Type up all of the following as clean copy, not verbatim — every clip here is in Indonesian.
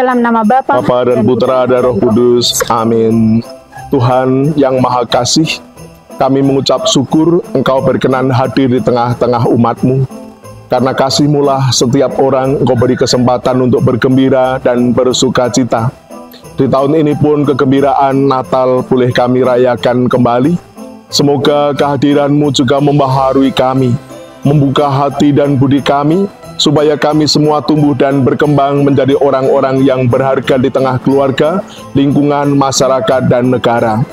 Dalam nama Bapa dan Putra dan Roh Kudus. Amin. Tuhan yang Maha Kasih, kami mengucap syukur Engkau berkenan hadir di tengah-tengah umat-Mu. Karena kasih-Mu lah setiap orang Engkau beri kesempatan untuk bergembira dan bersuka cita. Di tahun ini pun kegembiraan Natal boleh kami rayakan kembali. Semoga kehadiran-Mu juga membaharui kami, membuka hati dan budi kami, supaya kami semua tumbuh dan berkembang menjadi orang-orang yang berharga di tengah keluarga, lingkungan, masyarakat, dan negara.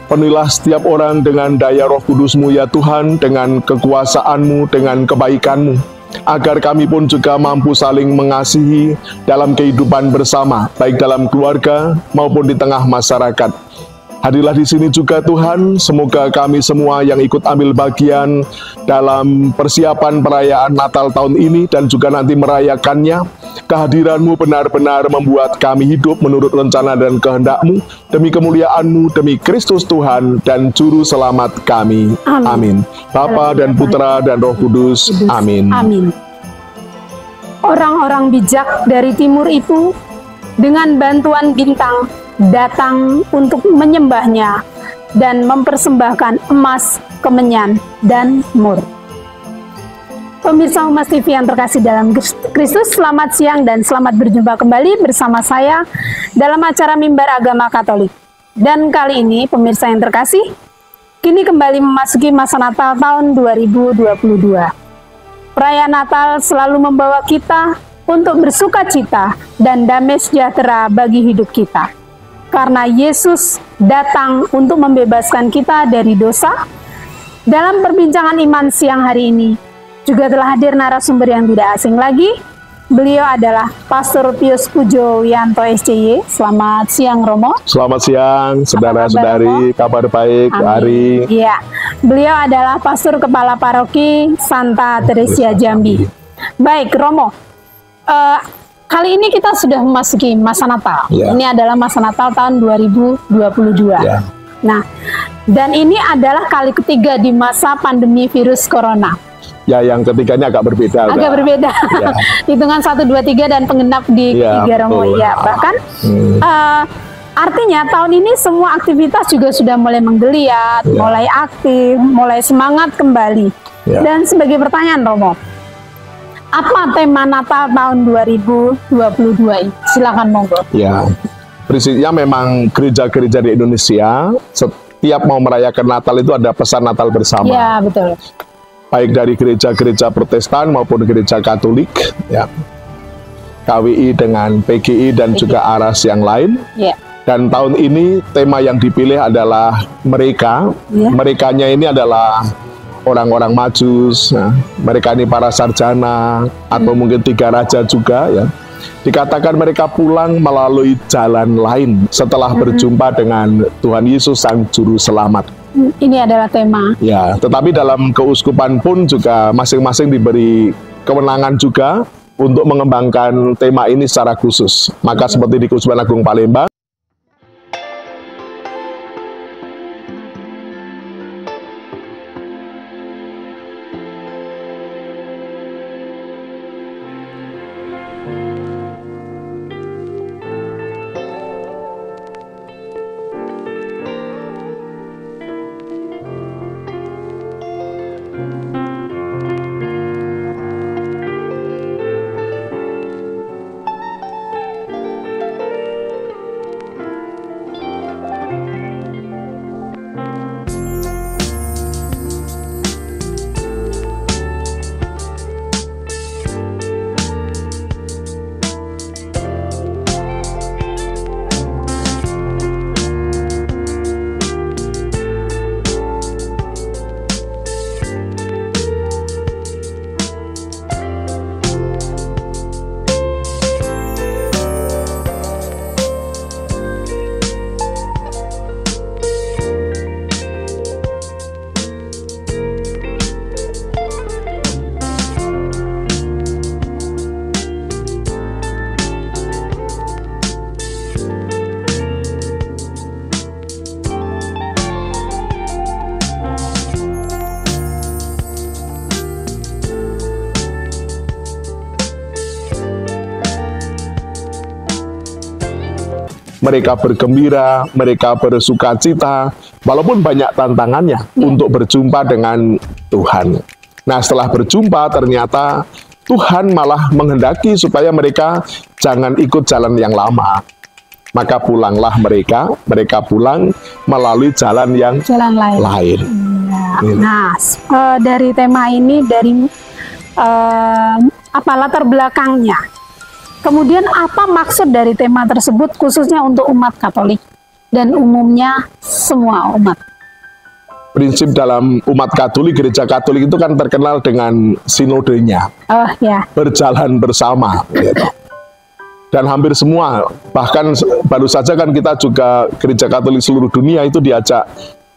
Penuhilah setiap orang dengan daya Roh Kudus-Mu ya Tuhan, dengan kekuasaan-Mu, dengan kebaikan-Mu, agar kami pun juga mampu saling mengasihi dalam kehidupan bersama, baik dalam keluarga maupun di tengah masyarakat. Hadirlah di sini juga Tuhan, semoga kami semua yang ikut ambil bagian dalam persiapan perayaan Natal tahun ini dan juga nanti merayakannya, kehadiran-Mu benar-benar membuat kami hidup menurut rencana dan kehendak-Mu, demi kemuliaan-Mu, demi Kristus Tuhan dan Juru Selamat kami. Amin. Bapa dan Putra dan Roh Kudus. Amin. Amin. Orang-orang bijak dari timur itu dengan bantuan bintang datang untuk menyembahnya dan mempersembahkan emas, kemenyan, dan mur. Pemirsa Humas TV yang terkasih dalam Kristus, selamat siang dan selamat berjumpa kembali bersama saya dalam acara Mimbar Agama Katolik. Dan kali ini, pemirsa yang terkasih, kini kembali memasuki masa Natal tahun 2022. Perayaan Natal selalu membawa kita untuk bersuka cita dan damai sejahtera bagi hidup kita. Karena Yesus datang untuk membebaskan kita dari dosa. Dalam perbincangan iman siang hari ini, juga telah hadir narasumber yang tidak asing lagi. Beliau adalah Pastor Pius Pujo Wianto SCY. Selamat siang Romo. Selamat siang saudara-saudari, kabar baik Ari. Iya, beliau adalah Pastor Kepala Paroki Santa Teresia Jambi. Baik Romo, kali ini kita sudah memasuki masa Natal. Ya. Ini adalah masa Natal tahun 2022. Ya. Nah, dan ini adalah kali ketiga di masa pandemi virus corona. Ya, yang ketiganya agak berbeda. Agak berbeda. Ya. Hitungan 1, 2, 3 dan pengenap di tiga Romo. Ya, bahkan artinya tahun ini semua aktivitas juga sudah mulai menggeliat, mulai aktif, mulai semangat kembali. Ya. Dan sebagai pertanyaan Romo, apa tema Natal tahun 2022 ini? Silakan monggo. Ya, prinsipnya memang gereja-gereja di Indonesia setiap mau merayakan Natal itu ada pesan Natal bersama. Ya, betul. Baik dari gereja-gereja Protestan maupun gereja Katolik, ya. KWI dengan PGI dan juga ARAS yang lain. Ya. Dan tahun ini tema yang dipilih adalah mereka. Ya. Merekanya ini adalah orang-orang Majus, nah, mereka ini para sarjana atau mungkin 3 raja juga ya. Dikatakan mereka pulang melalui jalan lain setelah berjumpa dengan Tuhan Yesus Sang Juru Selamat. Ini adalah tema. Ya, tetapi dalam keuskupan pun juga masing-masing diberi kewenangan juga untuk mengembangkan tema ini secara khusus. Maka seperti di Keuskupan Agung Palembang, mereka bergembira, mereka bersukacita, walaupun banyak tantangannya untuk berjumpa dengan Tuhan. Nah, setelah berjumpa ternyata Tuhan malah menghendaki supaya mereka jangan ikut jalan yang lama. Maka pulanglah mereka pulang melalui jalan yang lain. Ya. Nah, dari tema ini, dari apa latar belakangnya, kemudian apa maksud dari tema tersebut khususnya untuk umat Katolik dan umumnya semua umat? Prinsip dalam umat Katolik, gereja Katolik itu kan terkenal dengan sinodenya, berjalan bersama, gitu. Dan hampir semua, bahkan baru saja kan kita juga gereja Katolik seluruh dunia itu diajak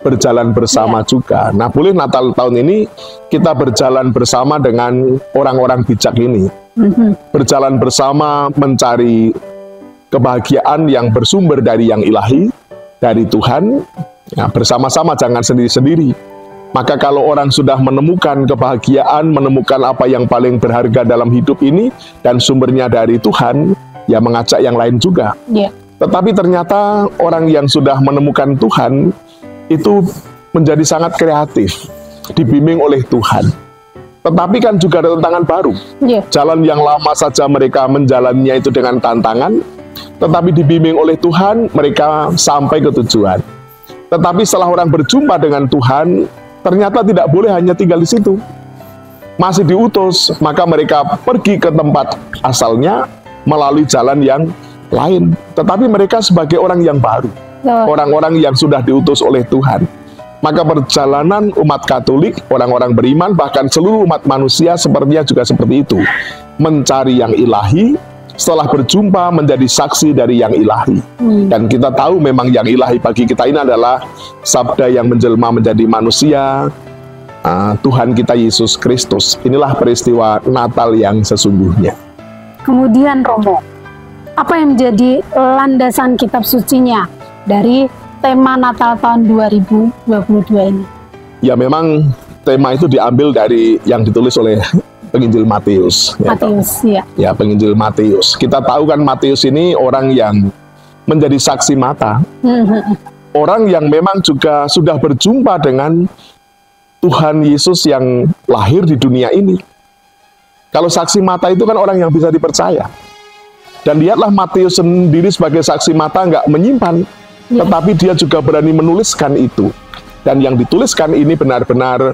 berjalan bersama juga. Nah, boleh Natal tahun ini kita berjalan bersama dengan orang-orang bijak ini. Berjalan bersama mencari kebahagiaan yang bersumber dari yang ilahi, dari Tuhan. Ya, bersama-sama, jangan sendiri-sendiri. Maka kalau orang sudah menemukan kebahagiaan, menemukan apa yang paling berharga dalam hidup ini, dan sumbernya dari Tuhan, ya mengajak yang lain juga. Tetapi ternyata orang yang sudah menemukan Tuhan, itu menjadi sangat kreatif, dibimbing oleh Tuhan. Tetapi kan juga ada tantangan baru. Jalan yang lama saja mereka menjalannya itu dengan tantangan, tetapi dibimbing oleh Tuhan, mereka sampai ke tujuan. Tetapi setelah orang berjumpa dengan Tuhan, ternyata tidak boleh hanya tinggal di situ. Masih diutus, maka mereka pergi ke tempat asalnya melalui jalan yang lain. Tetapi mereka sebagai orang yang baru, orang-orang yang sudah diutus oleh Tuhan. Maka perjalanan umat Katolik, orang-orang beriman, bahkan seluruh umat manusia sepertinya juga seperti itu. Mencari yang ilahi, setelah berjumpa menjadi saksi dari yang ilahi. Dan kita tahu memang yang ilahi bagi kita ini adalah sabda yang menjelma menjadi manusia, Tuhan kita Yesus Kristus. Inilah peristiwa Natal yang sesungguhnya. Kemudian Romo, apa yang menjadi landasan kitab sucinya dari tema Natal tahun 2022 ini? Ya, memang tema itu diambil dari yang ditulis oleh Penginjil Matius. Ya, Penginjil Matius. Kita tahu kan Matius ini orang yang menjadi saksi mata. Orang yang memang juga sudah berjumpa dengan Tuhan Yesus yang lahir di dunia ini. Kalau saksi mata itu kan orang yang bisa dipercaya. Dan lihatlah Matius sendiri sebagai saksi mata nggak menyimpan, tetapi dia juga berani menuliskan itu. Dan yang dituliskan ini benar-benar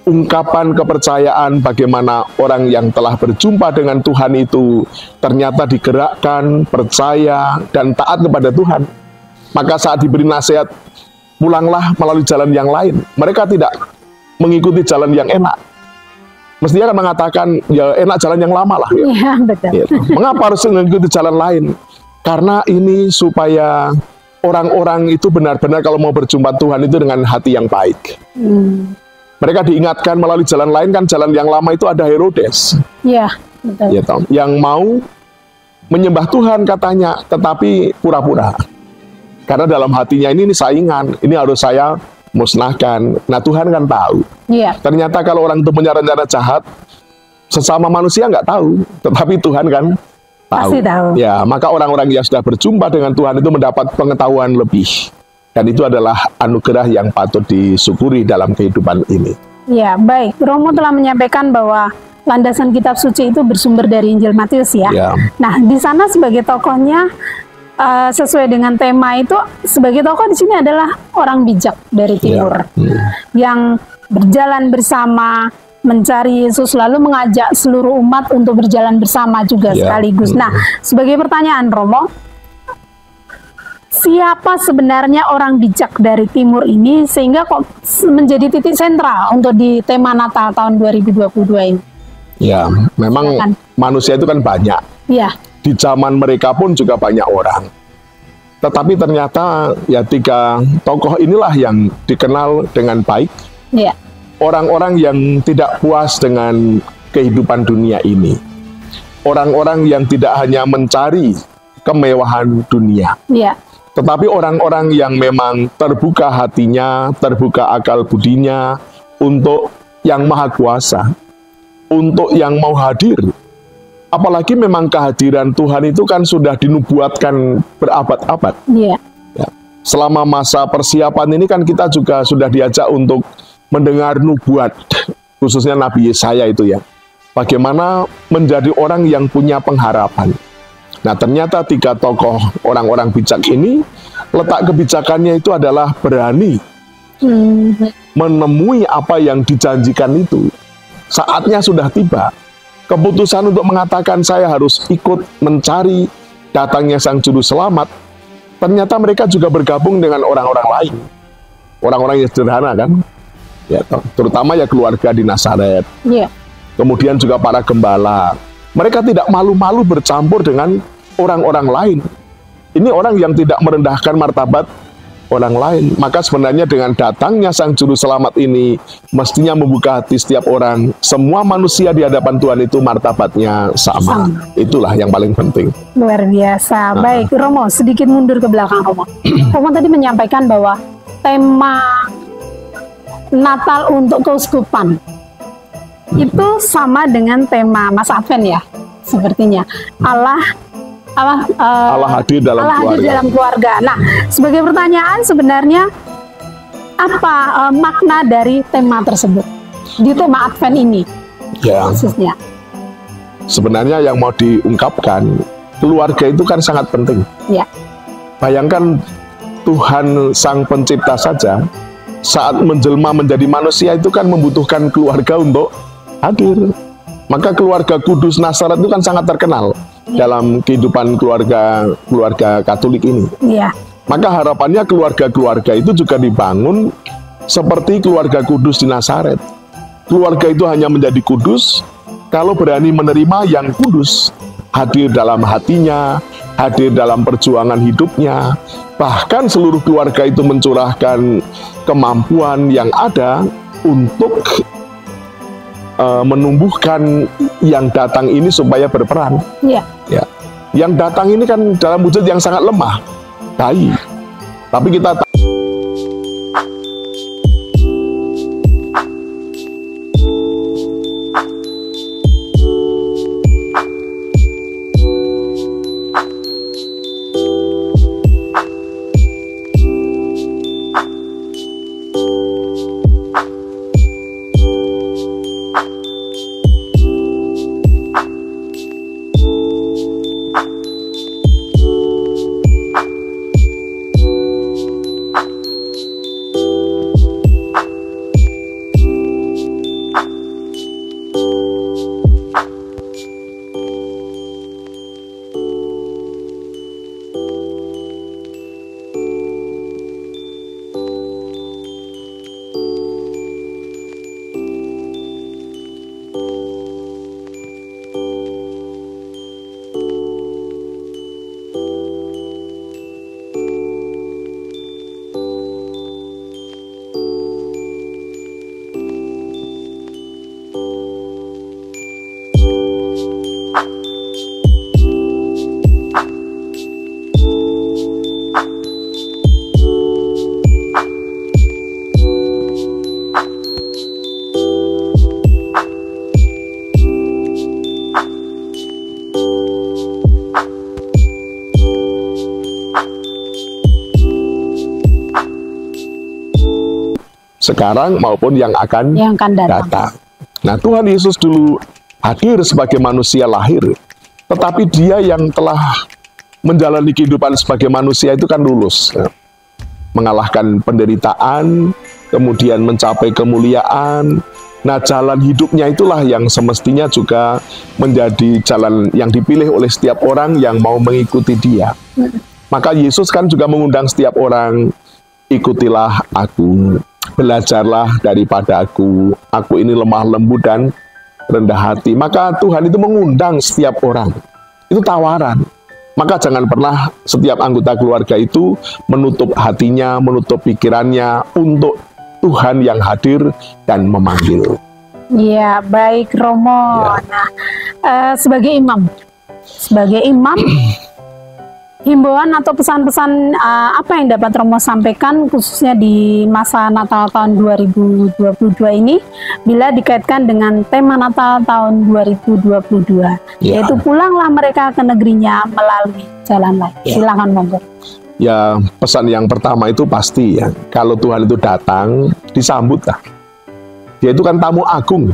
ungkapan kepercayaan bagaimana orang yang telah berjumpa dengan Tuhan itu ternyata digerakkan, percaya, dan taat kepada Tuhan. Maka saat diberi nasihat, pulanglah melalui jalan yang lain. Mereka tidak mengikuti jalan yang enak. Mestinya kan mengatakan, ya enak jalan yang lama lah. Ya, betul. Gitu. Mengapa harus mengikuti jalan lain? Karena ini supaya orang-orang itu benar-benar kalau mau berjumpa Tuhan itu dengan hati yang baik. Mereka diingatkan melalui jalan lain, kan jalan yang lama itu ada Herodes. Iya, betul. Gitu, yang mau menyembah Tuhan katanya, tetapi pura-pura. Karena dalam hatinya ini saingan, ini harus saya musnahkan. Nah, Tuhan kan tahu. Ternyata kalau orang itu punya rencana jahat, sesama manusia nggak tahu, tetapi Tuhan kan tahu. Pasti tahu. Ya, maka orang-orang yang sudah berjumpa dengan Tuhan itu mendapat pengetahuan lebih. Dan itu adalah anugerah yang patut disyukuri dalam kehidupan ini. Ya, baik. Romo telah menyampaikan bahwa landasan kitab suci itu bersumber dari Injil Matius ya. Nah, di sana sebagai tokohnya sesuai dengan tema itu, sebagai tokoh di sini adalah orang bijak dari timur yang berjalan bersama mencari Yesus, lalu mengajak seluruh umat untuk berjalan bersama juga sekaligus. Nah, sebagai pertanyaan Romo, siapa sebenarnya orang bijak dari timur ini sehingga kok menjadi titik sentral untuk di tema Natal tahun 2022 ini? Ya, memang manusia itu kan banyak. Di zaman mereka pun juga banyak orang. Tetapi ternyata ya tiga tokoh inilah yang dikenal dengan baik. Orang-orang yang tidak puas dengan kehidupan dunia ini. Orang-orang yang tidak hanya mencari kemewahan dunia. Tetapi orang-orang yang memang terbuka hatinya, terbuka akal budinya untuk yang maha kuasa, untuk yang mau hadir Apalagi memang kehadiran Tuhan itu kan sudah dinubuatkan berabad-abad. Iya. Ya. Selama masa persiapan ini kan kita juga sudah diajak untuk mendengar nubuat, khususnya Nabi Yesaya itu ya. Bagaimana menjadi orang yang punya pengharapan. Nah, ternyata 3 tokoh orang-orang bijak ini, letak kebijakannya itu adalah berani menemui apa yang dijanjikan itu. Saatnya sudah tiba. Keputusan untuk mengatakan saya harus ikut mencari datangnya Sang Juru Selamat, ternyata mereka juga bergabung dengan orang-orang lain. Orang-orang yang sederhana kan, ya, terutama ya keluarga di Nazaret. Yeah. Kemudian juga para gembala. Mereka tidak malu-malu bercampur dengan orang-orang lain. Ini orang yang tidak merendahkan martabat orang lain. Maka sebenarnya dengan datangnya Sang Juru Selamat ini mestinya membuka hati setiap orang. Semua manusia di hadapan Tuhan itu martabatnya sama. Itulah yang paling penting. Luar biasa. Baik, Romo, sedikit mundur ke belakang, Romo. Romo tadi menyampaikan bahwa tema Natal untuk keuskupan itu sama dengan tema Mas Advent ya, sepertinya. Allah hadir dalam keluarga. Nah, sebagai pertanyaan sebenarnya apa makna dari tema tersebut di tema Advent ini? Ya. Khususnya. Sebenarnya yang mau diungkapkan, keluarga itu kan sangat penting. Ya. Bayangkan Tuhan Sang Pencipta saja saat menjelma menjadi manusia itu kan membutuhkan keluarga untuk hadir. Maka keluarga kudus Nazaret itu kan sangat terkenal dalam kehidupan keluarga Katolik ini. Iya. Maka harapannya keluarga-keluarga itu juga dibangun seperti keluarga kudus di Nazaret. Keluarga itu hanya menjadi kudus kalau berani menerima yang kudus, hadir dalam hatinya, hadir dalam perjuangan hidupnya. Bahkan seluruh keluarga itu mencurahkan kemampuan yang ada untuk menumbuhkan yang datang ini supaya berperan. Iya. Ya. Yang datang ini kan dalam wujud yang sangat lemah, bayi. Tapi kita sekarang maupun yang akan datang. Nah, Tuhan Yesus dulu hadir sebagai manusia lahir, tetapi Dia yang telah menjalani kehidupan sebagai manusia itu kan lulus, mengalahkan penderitaan, kemudian mencapai kemuliaan. Nah, jalan hidupnya itulah yang semestinya juga menjadi jalan yang dipilih oleh setiap orang yang mau mengikuti Dia. Maka Yesus kan juga mengundang setiap orang, ikutilah aku, belajarlah daripada aku ini lemah lembut dan rendah hati. Maka Tuhan itu mengundang setiap orang, itu tawaran. Maka jangan pernah setiap anggota keluarga itu menutup hatinya, menutup pikirannya untuk Tuhan yang hadir dan memanggil. Iya, baik Romo. Ya. Nah, sebagai imam, himbauan atau pesan-pesan apa yang dapat Romo sampaikan khususnya di masa Natal tahun 2022 ini bila dikaitkan dengan tema Natal tahun 2022, yaitu pulanglah mereka ke negerinya melalui jalan lain. Silakan monggo. Ya, pesan yang pertama itu pasti ya, kalau Tuhan itu datang, disambutlah. Dia itu kan tamu agung.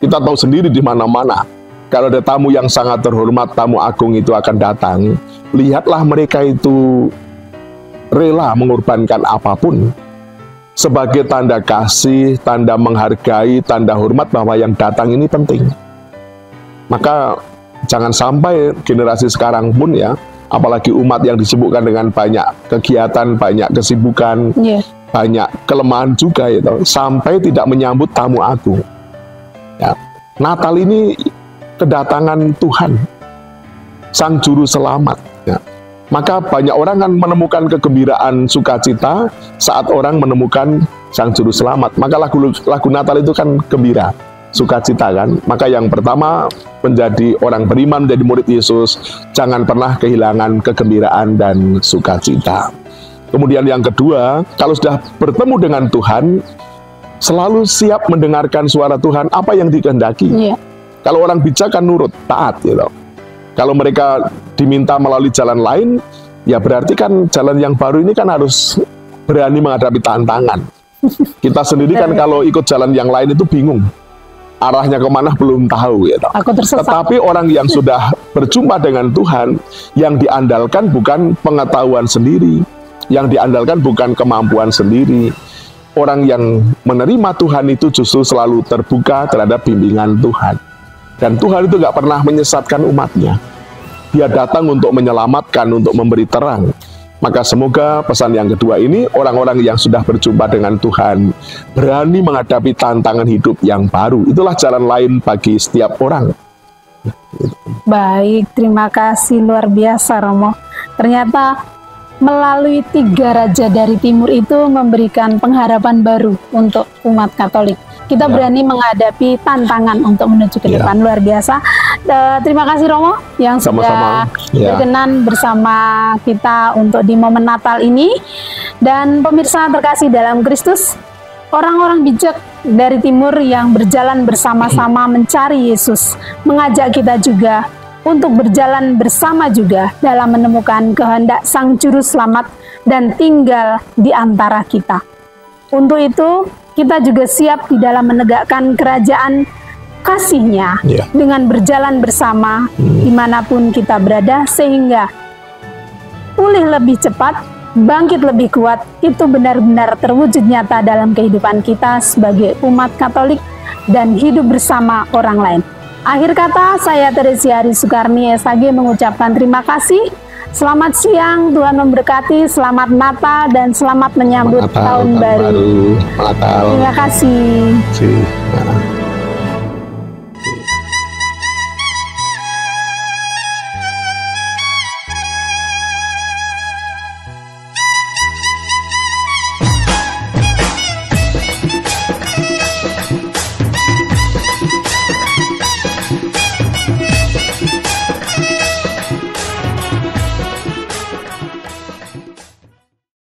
Kita tahu sendiri di mana-mana. Kalau ada tamu yang sangat terhormat, tamu agung itu akan datang. Lihatlah mereka itu rela mengorbankan apapun sebagai tanda kasih, tanda menghargai, tanda hormat bahwa yang datang ini penting. Maka jangan sampai generasi sekarang pun ya, apalagi umat yang disibukkan dengan banyak kegiatan, banyak kesibukan, banyak kelemahan juga gitu, sampai tidak menyambut tamu agung. Ya, Natal ini kedatangan Tuhan, Sang Juru Selamat. Ya. Maka banyak orang kan menemukan kegembiraan, sukacita saat orang menemukan Sang Juru Selamat. Maka lagu Natal itu kan gembira, sukacita kan. Maka yang pertama, menjadi orang beriman, menjadi murid Yesus, jangan pernah kehilangan kegembiraan dan sukacita. Kemudian yang kedua, kalau sudah bertemu dengan Tuhan, selalu siap mendengarkan suara Tuhan, apa yang dikehendaki. Kalau orang bijak kan nurut, taat gitu. Kalau mereka diminta melalui jalan lain, ya berarti kan jalan yang baru ini kan harus berani menghadapi tantangan. Kita sendiri kan kalau ikut jalan yang lain itu bingung. Arahnya kemana belum tahu gitu. Tetapi orang yang sudah berjumpa dengan Tuhan, yang diandalkan bukan pengetahuan sendiri, yang diandalkan bukan kemampuan sendiri. Orang yang menerima Tuhan itu justru selalu terbuka terhadap bimbingan Tuhan. Dan Tuhan itu gak pernah menyesatkan umatnya. Dia datang untuk menyelamatkan, untuk memberi terang. Maka semoga pesan yang kedua ini, orang-orang yang sudah berjumpa dengan Tuhan berani menghadapi tantangan hidup yang baru. Itulah jalan lain bagi setiap orang. Baik, terima kasih luar biasa Romo. Ternyata melalui 3 raja dari timur itu memberikan pengharapan baru untuk umat Katolik. Kita berani menghadapi tantangan untuk menuju ke depan. Luar biasa. Terima kasih Romo yang sudah berkenan bersama kita untuk di momen Natal ini. Dan pemirsa terkasih dalam Kristus, orang-orang bijak dari timur yang berjalan bersama-sama mencari Yesus mengajak kita juga untuk berjalan bersama juga dalam menemukan kehendak Sang Juru Selamat dan tinggal di antara kita. Untuk itu, kita juga siap di dalam menegakkan kerajaan kasih-Nya dengan berjalan bersama dimanapun kita berada, sehingga pulih lebih cepat, bangkit lebih kuat, itu benar-benar terwujud nyata dalam kehidupan kita sebagai umat Katolik dan hidup bersama orang lain. Akhir kata, saya Teresia Ari Sukarni SAG mengucapkan terima kasih. Selamat siang, Tuhan memberkati, selamat Natal dan selamat menyambut tahun baru. Natal. Terima kasih.